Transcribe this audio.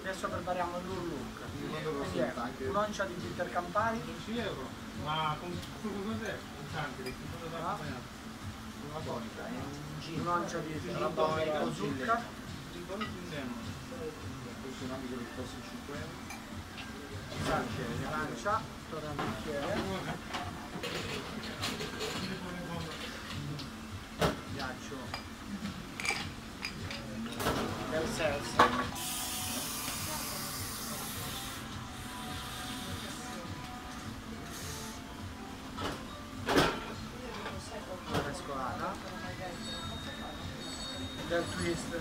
Adesso prepariamo il lure look. Quindi Quindi è un'oncia di bitter Campari. 10 euro. Ma con cos'è? Un cantile, cosa da accompagnare? una tonica, è un gin. Un'oncia di Una gin tonica, con un gin. zucca. Questo è un ambito che costa 5 euro. Sacche di arancia, torna al bicchiere. Ghiaccio del seltzer. Una mescolata del twist